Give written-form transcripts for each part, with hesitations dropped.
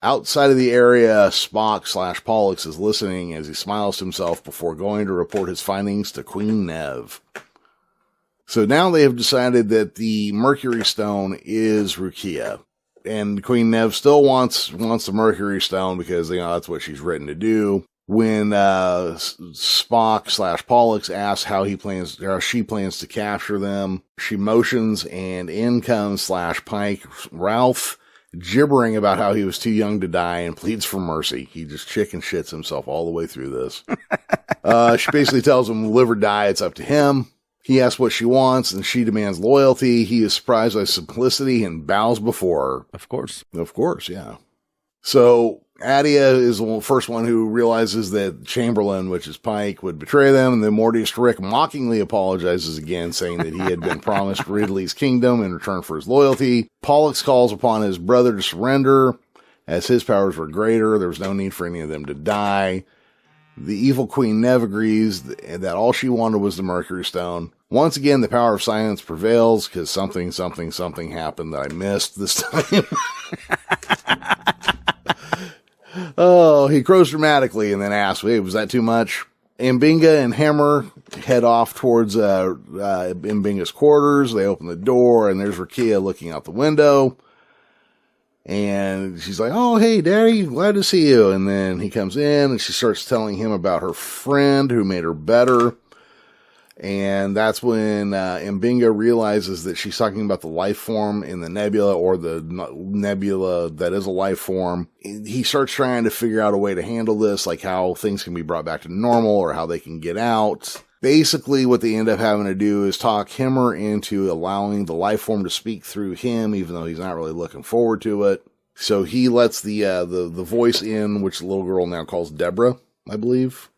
Outside of the area, Spock/Pollux is listening as he smiles to himself before going to report his findings to Queen Nev. So now they have decided that the Mercury Stone is Rukiya. And Queen Nev still wants the Mercury Stone because, that's what she's written to do. When Spock/Pollux asks how she plans to capture them, she motions and in comes /Pike Ralph, gibbering about how he was too young to die and pleads for mercy. He just chicken shits himself all the way through this. She basically tells him live or die, it's up to him. He asks what she wants, and she demands loyalty. He is surprised by simplicity and bows before her. Of course. Of course, yeah. So Adia is the first one who realizes that Chamberlain, which is Pike, would betray them, and then Mortius Rick mockingly apologizes again, saying that he had been promised Ridley's kingdom in return for his loyalty. Pollux calls upon his brother to surrender, as his powers were greater. There was no need for any of them to die. The evil Queen Nev agrees that all she wanted was the Mercury Stone. Once again, the power of silence prevails because something happened that I missed this time. Oh, he crows dramatically and then asks, wait, was that too much? M'Benga and Hammer head off towards M'Benga's quarters. They open the door and there's Rukiya looking out the window. And she's like, oh, hey, Daddy, glad to see you. And then he comes in and she starts telling him about her friend who made her better. And that's when M'Benga realizes that she's talking about the life form in the nebula, or the nebula that is a life form. He starts trying to figure out a way to handle this, like how things can be brought back to normal or how they can get out. Basically, what they end up having to do is talk Himmer into allowing the life form to speak through him, even though he's not really looking forward to it. So he lets the voice in, which the little girl now calls Deborah, I believe.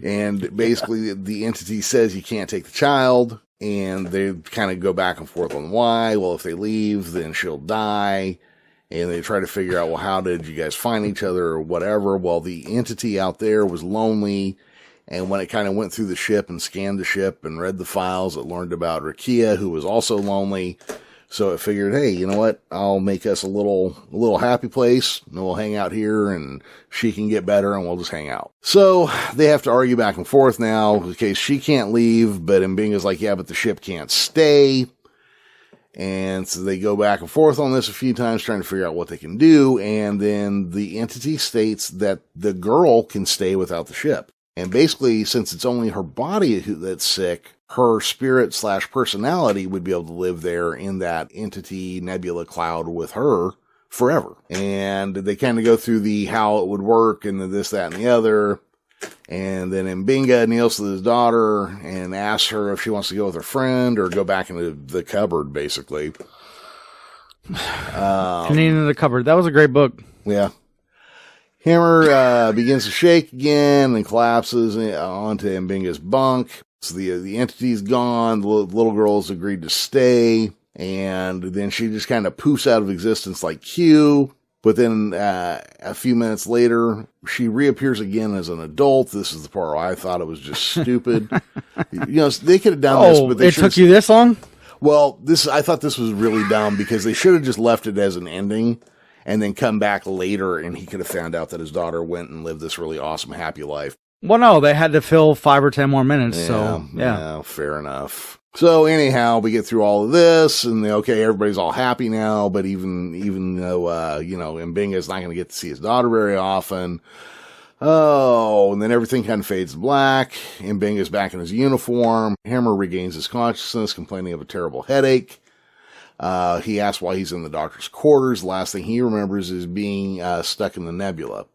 And basically, the entity says you can't take the child, and they kind of go back and forth on why. Well, if they leave, then she'll die. And they try to figure out, well, how did you guys find each other or whatever? Well, the entity out there was lonely. And when it kind of went through the ship and scanned the ship and read the files, it learned about Rukiya, who was also lonely. So it figured, hey, you know what? I'll make us a little happy place, and we'll hang out here, and she can get better, and we'll just hang out. So they have to argue back and forth now, because she can't leave, but M'Benga's like, yeah, but the ship can't stay. And so they go back and forth on this a few times, trying to figure out what they can do. And then the entity states that the girl can stay without the ship. And basically, since it's only her body that's sick, her spirit/personality would be able to live there in that entity nebula cloud with her forever. And they kind of go through the how it would work and the this, that, and the other. And then M'Benga kneels to his daughter and asks her if she wants to go with her friend or go back into the cupboard, basically. Into the cupboard. That was a great book. Yeah. Hammer begins to shake again and collapses onto M'Benga's bunk. So the entity's gone. The little girl's agreed to stay. And then she just kind of poofs out of existence like Q. But then a few minutes later, she reappears again as an adult. This is the part where I thought it was just stupid. They could have done this, but it took you this long? Well, I thought this was really dumb because they should have just left it as an ending and then come back later and he could have found out that his daughter went and lived this really awesome, happy life. Well, no, they had to fill 5 or 10 more minutes, yeah, fair enough. So anyhow, we get through all of this, and everybody's all happy now. But even though M'Benga's not going to get to see his daughter very often, and then everything kind of fades to black. M'Benga's back in his uniform. Hammer regains his consciousness, complaining of a terrible headache. He asks why he's in the doctor's quarters. The last thing he remembers is being stuck in the nebula.